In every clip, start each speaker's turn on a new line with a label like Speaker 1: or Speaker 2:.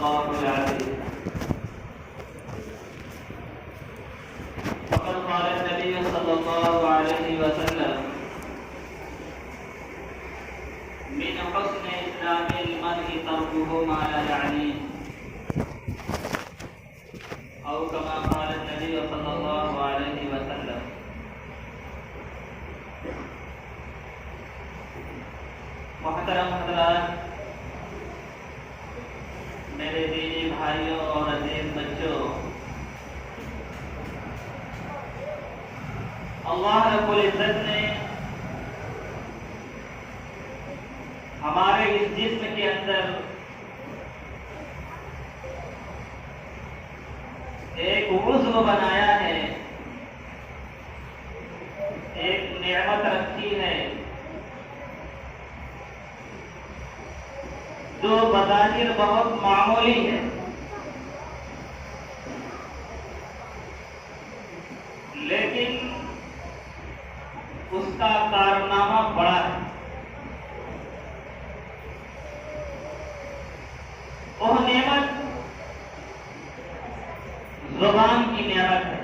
Speaker 1: الله العظيم. وقد قال النبي صلى الله عليه وسلم: من حسن إسلام المرء تركه ما لا يعنيه، أو كما قال النبي صلى الله عليه وسلم. محترم حضرات، میرے دینی بھائیوں اور عزیز بچوں، اللہ رب العزت نے ہمارے اس جسم کے اندر ایک عضو بنایا ہے، ایک نعمت رکھی ہے جو بظاہر بہت معمولی ہے، لیکن اس کا کارنامہ بڑا ہے۔ وہ نعمت زبان کی نعمت ہے۔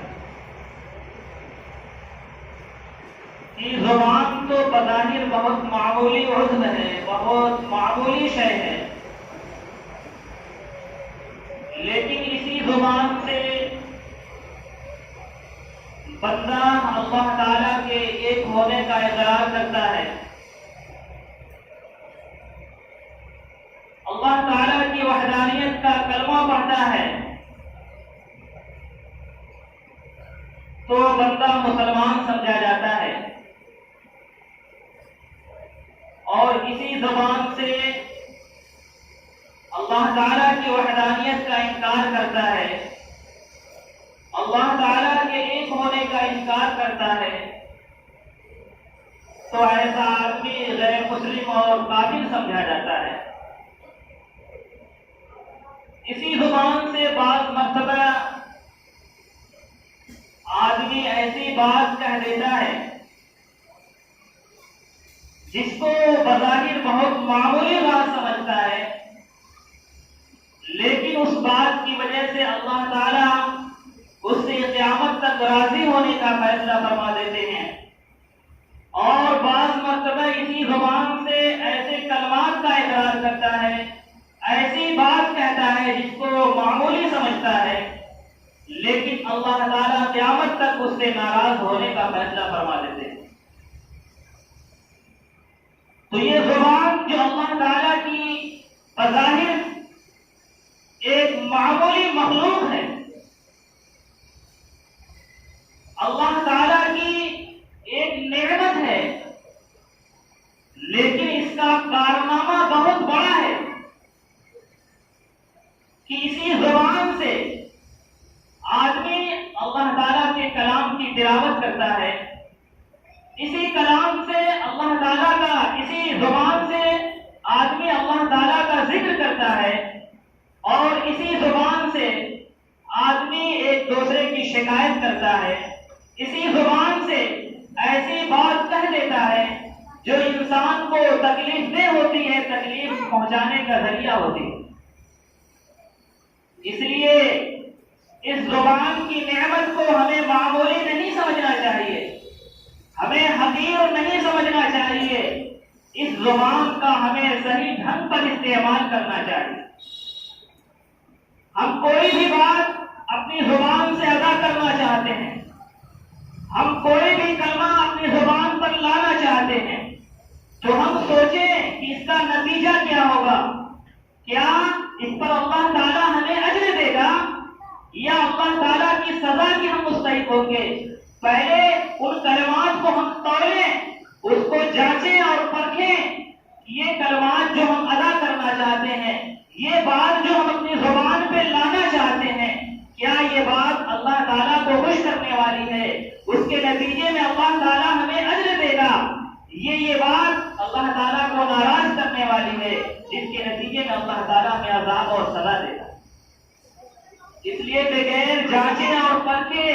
Speaker 1: یہ زبان تو بظاہر بہت معمولی عضو ہے، بہت معمولی شے ہے، لیکن اسی زبان سے بندہ اللہ تعالیٰ کے ایک ہونے کا اقرار کرتا ہے، اللہ تعالیٰ کی وحدانیت کا کلمہ پڑھتا ہے، تو بندہ مسلمان سمجھا جاتا ہے، اور اسی زبان سے اللہ تعالیٰ کی وحدانیت کا انکار کرتا ہے، اللہ تعالیٰ کے ایک ہونے کا انکار کرتا ہے، تو ایسا آدمی غیر مسلم اور کافر سمجھا جاتا ہے۔ اسی زبان سے بعض مرتبہ آدمی ایسی بات کہہ دیتا ہے جس کو بظاہر بہت معمولی بات سمجھتا ہے، لیکن اس بات کی وجہ سے اللہ تعالیٰ اس سے قیامت تک راضی ہونے کا فیصلہ فرما دیتے ہیں، اور بعض مرتبہ اسی زبان سے ایسے کلمات کا اقرار کرتا ہے، ایسی بات کہتا ہے جس کو معمولی سمجھتا ہے، لیکن اللہ تعالیٰ قیامت تک اس سے ناراض ہونے کا فیصلہ فرما دیتے ہیں۔ تو یہ زبان جو اللہ تعالیٰ کی بظاہر ایک معمولی مخلوق ہے، اللہ تعالیٰ کی ایک نعمت ہے، لیکن اس کا کارنامہ بہت بڑا ہے کہ اسی زبان سے آدمی اللہ تعالیٰ کے کلام کی تلاوت کرتا ہے، اسی کلام سے اللہ تعالیٰ کا، اسی زبان سے آدمی اللہ تعالیٰ کا ذکر کرتا ہے، اور اسی زبان سے آدمی ایک دوسرے کی شکایت کرتا ہے، اسی زبان سے ایسی بات کہہ دیتا ہے جو انسان کو تکلیف دہ ہوتی ہے، تکلیف پہنچانے کا ذریعہ ہوتی ہے۔ اس لیے اس زبان کی نعمت کو ہمیں معمولی نہیں سمجھنا چاہیے، ہمیں حقیر نہیں سمجھنا چاہیے، اس زبان کا ہمیں صحیح ڈھنگ پر استعمال کرنا چاہیے۔ ہم کوئی بھی بات اپنی زبان سے ادا کرنا چاہتے ہیں، ہم کوئی بھی کلمہ اپنی زبان پر لانا چاہتے ہیں، تو ہم سوچیں کہ اس کا نتیجہ کیا ہوگا، کیا اس پر اللہ تعالیٰ ہمیں اجر دے گا یا اللہ تعالیٰ کی سزا کی ہم مستحق ہوں گے۔ پہلے ان کلمات کو ہم توڑیں، اس کو جانچیں اور پرکھیں، یہ کلمات جو ہم ادا کرنا چاہتے ہیں، یہ بات جو ہم اپنی زبان پہ لانا چاہتے ہیں، کیا یہ بات اللہ تعالیٰ کو خوش کرنے والی ہے، اس کے نتیجے میں اللہ تعالیٰ ہمیں اجر دے گا، یہ بات اللہ تعالیٰ کو ناراض کرنے والی ہے، جس کے نتیجے میں اللہ تعالیٰ ہمیں عذاب اور سزا دے گا۔ اس لیے بغیر جانچے اور پرکھے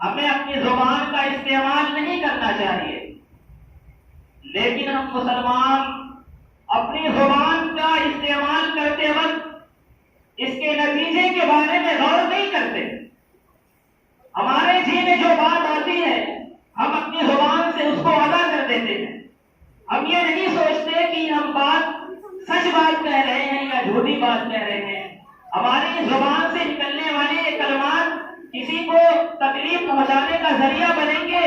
Speaker 1: ہمیں اپنی زبان کا استعمال نہیں کرنا چاہیے، لیکن ہم مسلمان اپنی زبان کا استعمال کرتے وقت اس کے نتیجے کے بارے میں غور نہیں کرتے. ہمارے جی میں جو بات آتی ہے ہم اپنی زبان سے اس کو ادا کر دیتے ہیں. ہم یہ نہیں سوچتے کہ ہم سچ بات کہہ رہے ہیں یا جھوٹی بات کہہ رہے ہیں. ہماری زبان سے نکلنے والے کلمات کسی کو تکلیف پہنچانے کا ذریعہ بنیں گے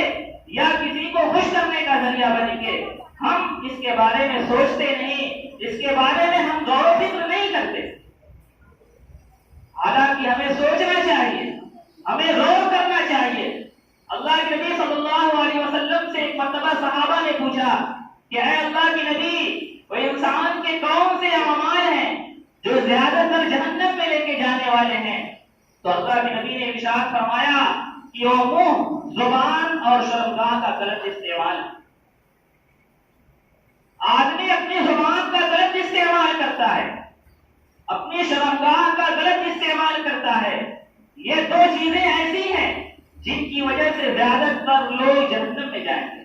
Speaker 1: یا کسی کو خوش کرنے کا ذریعہ بنیں گے. ہم اس کے بارے میں سوچتے نہیں, اس کے بارے میں ہم غور و فکر نہیں کرتے. حالانکہ ہمیں سوچنا چاہیے, ہمیں غور کرنا چاہیے. اللہ کے نبی صلی اللہ علیہ وسلم سے ایک مرتبہ صحابہ نے پوچھا کہ اے اللہ کے نبی, وہ انسان کے کون سے اعمال ہیں جو زیادہ تر جہنم میں لے کے جانے والے ہیں؟ تو اللہ کے نبی نے ارشاد فرمایا کہ وہ منہ, زبان اور شرمگاہ کا غلط استعمال. آدمی اپنی زبان کا غلط استعمال کرتا ہے, اپنی شرمگاہ کا غلط استعمال کرتا ہے. یہ دو چیزیں ایسی ہیں جن کی وجہ سے زیادہ تر لوگ جہنم میں جائیں گے,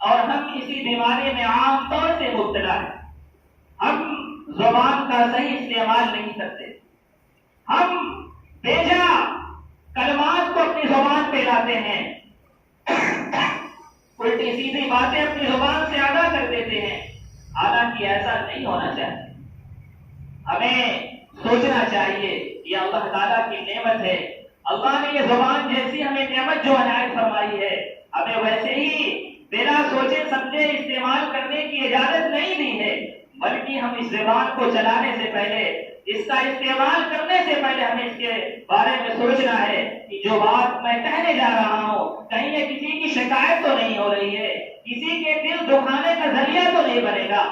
Speaker 1: اور ہم اسی بیماری میں عام طور سے مبتلا ہیں. ہم زبان کا صحیح استعمال نہیں کرتے. ہم بیجا کلمات کو اپنی زبان پہ لاتے ہیں, الٹی سیدھی باتیں اپنی زبان سے ادا کر دیتے ہیں. حالانکہ ایسا نہیں ہونا چاہیے. ہمیں سوچنا چاہیے یہ اللہ تعالیٰ کی نعمت ہے. اللہ نے یہ زبان جیسی ہمیں نعمت جو عنایت فرمائی ہے, ہمیں ویسے ہی بنا سوچے سمجھے استعمال کرنے کی اجازت نہیں دی ہے, بلکہ ہم اس زبان کو چلانے سے پہلے, اس کا استعمال کرنے سے پہلے ہمیں اس کے بارے میں سوچنا ہے کہ جو بات میں کہنے جا رہا ہوں کہیں یہ کسی کی شکایت تو نہیں ہو رہی ہے, کسی کے دل دکھانے کا ذریعہ تو نہیں بنے گا.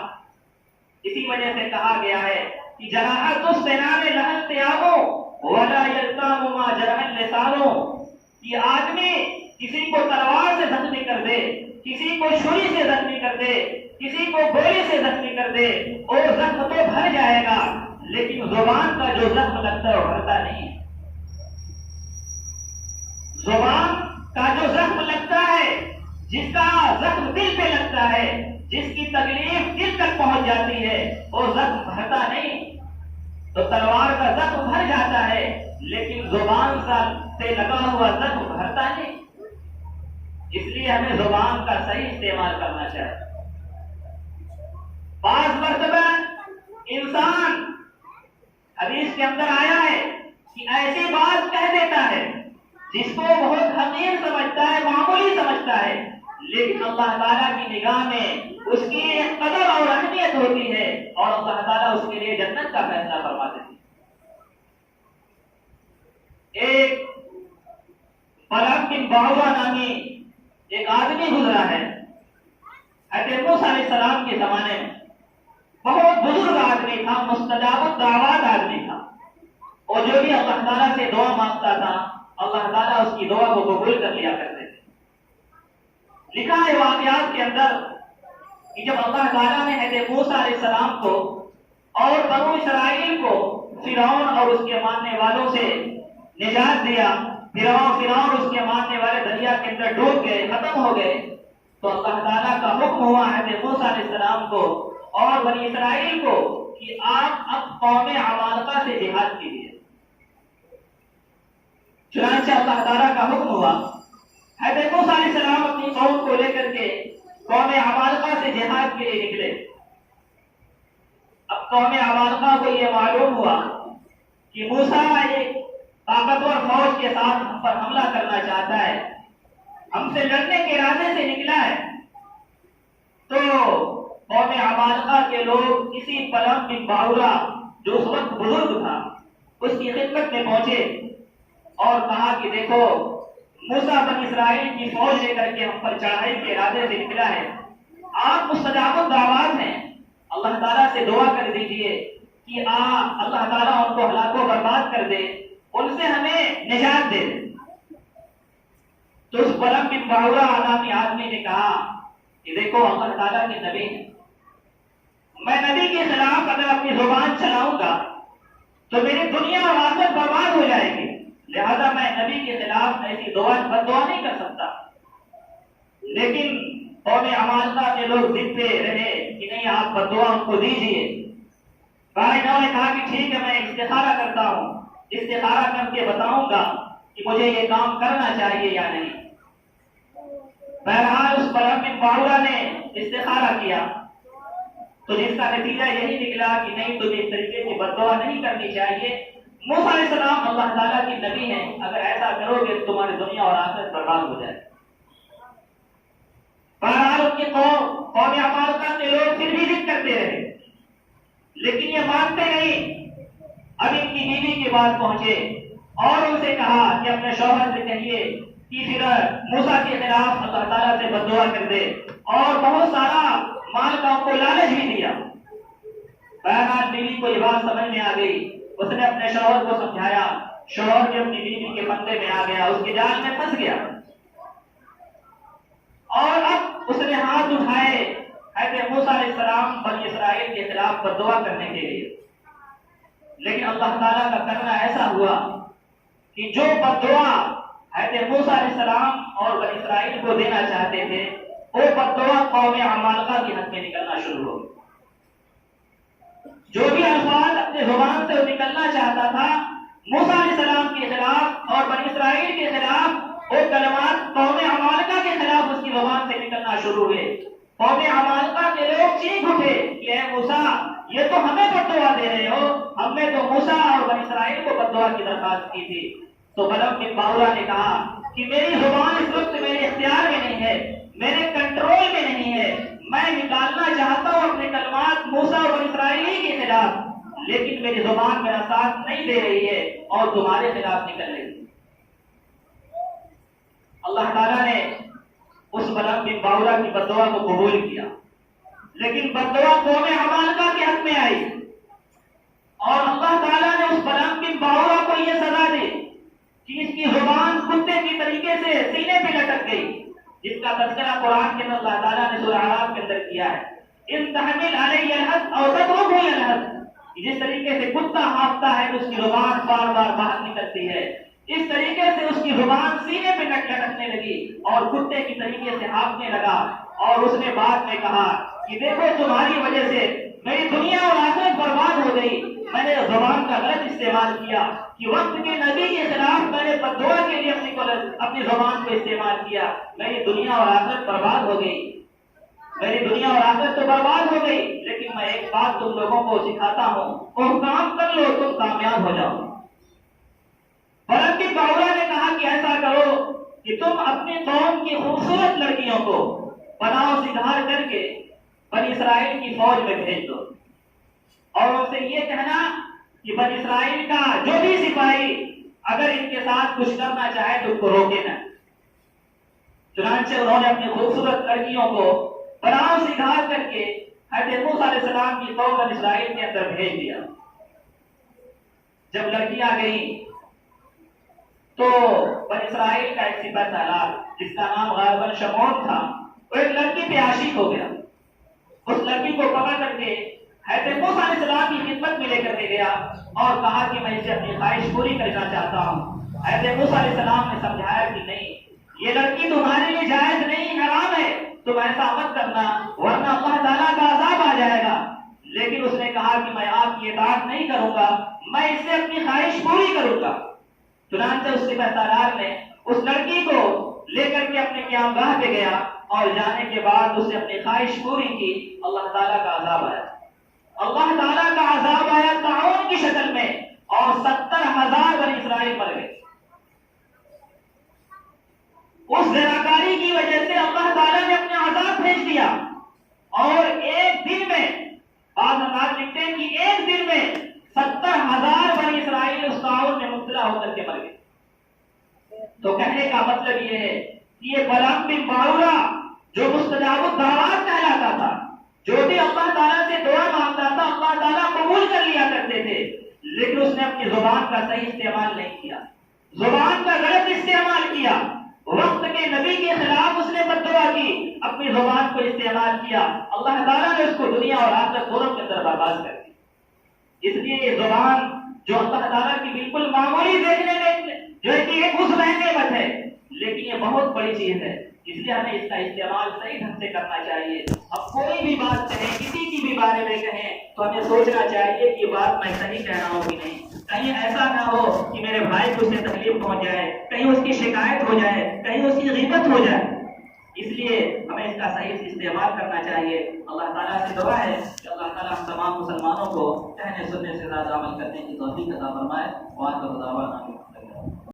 Speaker 1: اسی وجہ سے کہا گیا ہے کہ جراحت السنان لہن تیابوں ولا یلتام ما جرح اللسانوں. یہ آدمی کسی کو تلوار سے زخمی کر دے, کسی کو چھری سے زخمی کر دے, کسی کو گولی سے زخمی کر دے, اور زخم تو بھر جائے گا, لیکن زبان کا جو زخم لگتا ہے وہ بھرتا نہیں. زبان کا جو زخم لگتا ہے, جس کا زخم دل پہ لگتا ہے, جس کی تکلیف دل تک پہنچ جاتی ہے, وہ زخم بھرتا نہیں. تو تلوار کا زخم بھر جاتا ہے لیکن زبان سے لگا ہوا زخم بھرتا نہیں. اس لیے ہمیں زبان کا صحیح استعمال کرنا چاہیے. بعض مرتبہ انسان, حدیث کے اندر آیا ہے کہ ایسی بات کہہ دیتا ہے جس کو بہت حقیر سمجھتا ہے, معمولی سمجھتا ہے, لیکن اللہ تعالیٰ کی نگاہ میں اس کی قدر اور اہمیت ہوتی ہے, اور اللہ تعالیٰ اس کے لیے جنت کا فیصلہ فرما دیتے ہیں. ایک بلعام بن باورا نامی ایک آدمی گزرا ہے حضرت موسیٰ علیہ السلام کے زمانے میں. بہت بزرگ آدمی تھا, مستجاب الدعوات آدمی تھا, اور جو بھی اللہ تعالیٰ سے دعا مانگتا تھا اللہ تعالیٰ اس کی دعا کو قبول کر لیا کرتے تھے. لکھا ہے واقعات کے اندر کہ جب اللہ تعالیٰ نے حضرت موسیٰ علیہ السلام کو اور بنو اسرائیل کو فرعون اور اس کے ماننے والوں سے نجات دیا, فرعون اس کے ماننے والے دریا کے اندر ڈوب گئے, ختم ہو گئے, تو اللہ تعالیٰ کا حکم ہوا حضرت موسیٰ علیہ السلام کو اور بنی اسرائیل کو کہ آپ اب قوم عمالقہ سے جہاد کیجیے. چنانچہ اللہ تعالیٰ کا حکم ہوا, حضرت موسیٰ علیہ السلام اپنی قوم کو لے کر کے قوم عمالقہ سے جہاد کے لیے نکلے. اب قوم عمالقہ کو یہ معلوم ہوا کہ موسیٰ ایک طاقتور فوج کے ساتھ ہم پر حملہ کرنا چاہتا ہے, ہم سے لڑنے کے ارادے سے نکلا ہے. تو قوم عمالقہ کے لوگ اسی بلعام بن باورا جو اس وقت بزرگ تھا اس کی خدمت میں پہنچے اور کہا کہ دیکھو موسیٰ بنی اسرائیل کی فوج لے کر کے ہم پر چڑھائی کے ارادے سے نکلا ہے, آپ مستجاب الدعوات ہیں, اللہ تعالیٰ سے دعا کر دیجئے کہ اللہ تعالیٰ ان کو ہلاک و برباد کر دے, ان سے ہمیں نجات دے دے. تو اس بلعام بن باورا نامی آدمی نے کہا کہ دیکھو اللہ تعالیٰ کے نبی ہیں, میں نبی کے خلاف اگر اپنی زبان چلاؤں گا تو میری دنیا اور آخرت برباد ہو جائے گی, لہذا میں نبی کے خلاف ایسی بد دعا نہیں کر سکتا. لیکن قوم عمالقہ کے لوگ ضد پہ رہے کہ نہیں آپ بد دعا ان کو دیجیے. بادشاہ نے کہا کہ ٹھیک ہے، میں استخارہ کرتا ہوں، استخارہ کر کے بتاؤں گا کہ مجھے یہ کام کرنا چاہیے یا نہیں۔ بہرحال اس بلعام بن باورا نے استخارہ کیا تو جس کا نتیجہ یہی نکلا کہ نہیں، تمہیں اس طریقے کی بد دعا نہیں کرنی چاہیے۔ موسیٰ علیہ السلام اللہ تعالیٰ کی نبی ہیں، اگر ایسا کرو گے تو تمہاری دنیا اور آخرت برباد ہو جائے۔ بہرحال ان کی قوم عمالقہ کے لوگ پھر بھی ضد کرتے رہے، لیکن یہ مانتے نہیں۔ اب ان کی بیوی کے بعد پہنچے اور ان سے کہا کہ اپنے شوہر سے کہیے کہ پھر موسیٰ کے خلاف اللہ تعالیٰ سے بد دعا کر دے، اور بہت سارا مال کا ان کو لالچ بھی دیا۔ بہرحال بیوی کو یہ بات سمجھ میں آ گئی، اس نے اپنے شوہر کو سمجھایا، شوہر جو اپنی بیوی کے پندے میں آ گیا، اس کے جال میں پھنس گیا، اور اب اس نے ہاتھ اٹھائے حضرت موسیٰ علیہ السلام بنی اسرائیل کے خلاف بد دعا کرنے کے لیے۔ لیکن اللہ تعالیٰ کا کرنا ایسا ہوا کہ جو بد دعا حضرت موسیٰ علیہ السلام اور بنی اسرائیل کو دینا چاہتے تھے، وہ بد دعا قوم عمالقہ کے حق میں نکلنا شروع ہو گئی۔ جو بھی الفاظ اپنے زبان سے نکلنا چاہتا تھا موسیٰ علیہ السلام کے خلاف اور بنی اسرائیل کے خلاف، وہ کلمات قوم عمالقہ کے خلاف اس کی زبان سے نکلنا شروع ہوئے۔ قوم عمالقہ کے لوگ چیخ اٹھے کہ اے موسیٰ، یہ تو ہمیں بد دعا دے رہے ہو، ہم نے تو موسیٰ اور بنی اسرائیل کو بد دعا کی درخواست کی تھی۔ تو بلعام بن باورا نے کہا کہ میری زبان اس وقت میرے اختیار میں نہیں ہے، میرے کنٹرول میں نہیں ہے، میں نکالنا چاہتا ہوں اپنے کلمات موسیٰ اور بنی اسرائیل کے خلاف، لیکن میری زبان میرا ساتھ نہیں دے رہی ہے اور تمہارے خلاف نکل رہی ہے۔ اللہ تعالیٰ نے اس بلعام بن باورا کی بد دعا کو قبول کیا، لیکن بد دعا قوم عمالقہ کے حق میں آئی، اور اللہ تعالیٰ نے اس بلعام بن باورا کو یہ سزا دی کہ اس کی زبان کتے کی طریقے سے سینے پہ لٹک گئی، جس کا تذکرہ قرآن کے اندر اللہ تعالیٰ نے سورہ اعراف کے اندر کیا ہے۔ ان تحمل علیہ الحد اور تترکہ الحد، جس طریقے سے کتا ہانپتا ہے تو اس کی زبان بار بار باہر نکلتی ہے، اس طریقے سے اس کی زبان سینے پہ لٹکنے لگی اور کتے کی طریقے سے ہانپنے لگا، اور اس نے بعد میں کہا کہ دیکھو تمہاری وجہ سے میری دنیا اور آخرت برباد ہو گئی، میں نے زبان کا غلط استعمال کیا کہ وقت کے نبی کے خلاف میں نے بد دعا کے لیے اپنی زبان کو استعمال کیا، میری دنیا اور آخرت برباد ہو گئی، میری دنیا اور آخرت تو برباد ہو گئی۔ لیکن میں ایک بات تم لوگوں کو سکھاتا ہوں، وہ کام کر لو تم کامیاب ہو جاؤ۔ بلعام بن باورا نے کہا کہ ایسا کرو کہ تم اپنی قوم کی خوبصورت لڑکیوں کو پناہ و سدھار کر کے بنی اسرائیل کی فوج میں بھیج دو، اور ان سے یہ کہنا کہ بنی اسرائیل کا جو بھی سپاہی اگر ان کے ساتھ کچھ کرنا چاہے تو ان کو روکے نہ۔ چنانچہ انہوں نے اپنی خوبصورت لڑکیوں کو پناہ و سدھار کر کے حضرت موسیٰ علیہ السلام کی قوم بنی اسرائیل کے اندر بھیج دیا۔ جب لڑکیاں گئیں تو بنی اسرائیل کا ایک سپہ سالار جس کا نام غالباً شمعون تھا، وہ ایک لڑکی پہ عاشق ہو گیا۔ اس لڑکی کو پکڑ کر کے حضرت موسیٰ علیہ السلام کی خدمت میں لے کر کے گیا اور کہا کہ میں اسے اپنی خواہش پوری کرنا چاہتا ہوں۔ حضرت موسیٰ علیہ السلام نے سمجھایا کہ نہیں، یہ لڑکی تمہارے لیے جائز نہیں، حرام ہے، تم ایسا مت کرنا ورنہ اللہ تعالیٰ کا عذاب آ جائے گا۔ لیکن اس نے کہا کہ میں آپ کی اطاعت نہیں کروں گا، میں اس سے اپنی خواہش پوری کروں گا۔ چنانچہ اس سپہ سالار نے اس لڑکی کو لے کر کے اپنے قیامگاہ پہ گیا اور جانے کے بعد اس نے اپنی خواہش پوری کی، اللہ تعالیٰ کا عذاب آیا۔ اللہ تعالیٰ کا عذاب آیا طاعون کی شکل میں، اور 70,000 بنی اسرائیل مر گئے۔ اس زناکاری کی وجہ سے اللہ تعالیٰ نے اپنے عذاب بھیج دیا، اور ایک دن میں بعض حضرات لکھتے ہیں کہ ایک دن میں 70,000 بنی اسرائیل اس طاعون میں مبتلا ہو کر کے مر گئے۔ تو کہنے کا مطلب یہ ہے کہ یہ بلعام بن باورا جو مستجاب الدعوات کہلاتا تھا، جو بھی اللہ تعالیٰ سے دعا مانگتا تھا اللہ تعالیٰ قبول کر لیا کرتے تھے، لیکن اس نے اپنی زبان کا صحیح استعمال نہیں کیا، زبان کا غلط استعمال کیا، وقت کے نبی کے خلاف اس نے بد دعا کی، اپنی زبان کو استعمال کیا، اللہ تعالیٰ نے اس کو دنیا اور آخرت دونوں کے اندر برباد کر دی۔ اس لیے یہ زبان جو اللہ تعالیٰ کی بالکل معمولی دیکھنے میں جو ہے کہ ایک اس نعمت ہے، لیکن یہ بہت بڑی چیز ہے اس لیے ہمیں اس کا استعمال صحیح ڈھنگ سے کرنا چاہیے. اب کوئی بھی بات کہیں، کسی کی بھی بارے میں کہیں، تو ہمیں سوچنا چاہیے کہ یہ بات میں صحیح کہہ رہا ہوں کہ نہیں. کہیں ایسا نہ ہو کہ میرے بھائی کو اس سے تکلیف پہنچ جائے، کہیں اس کی شکایت ہو جائے، کہیں اس کی غیبت ہو جائے. اس لیے ہمیں اس کا صحیح استعمال کرنا چاہیے. اللہ تعالیٰ سے دعا ہے کہ اللہ تعالیٰ ہم تمام مسلمانوں کو کہنے سننے سے زیادہ عمل کرنے کی توفیق عطا فرمائے. وآخر دعوانا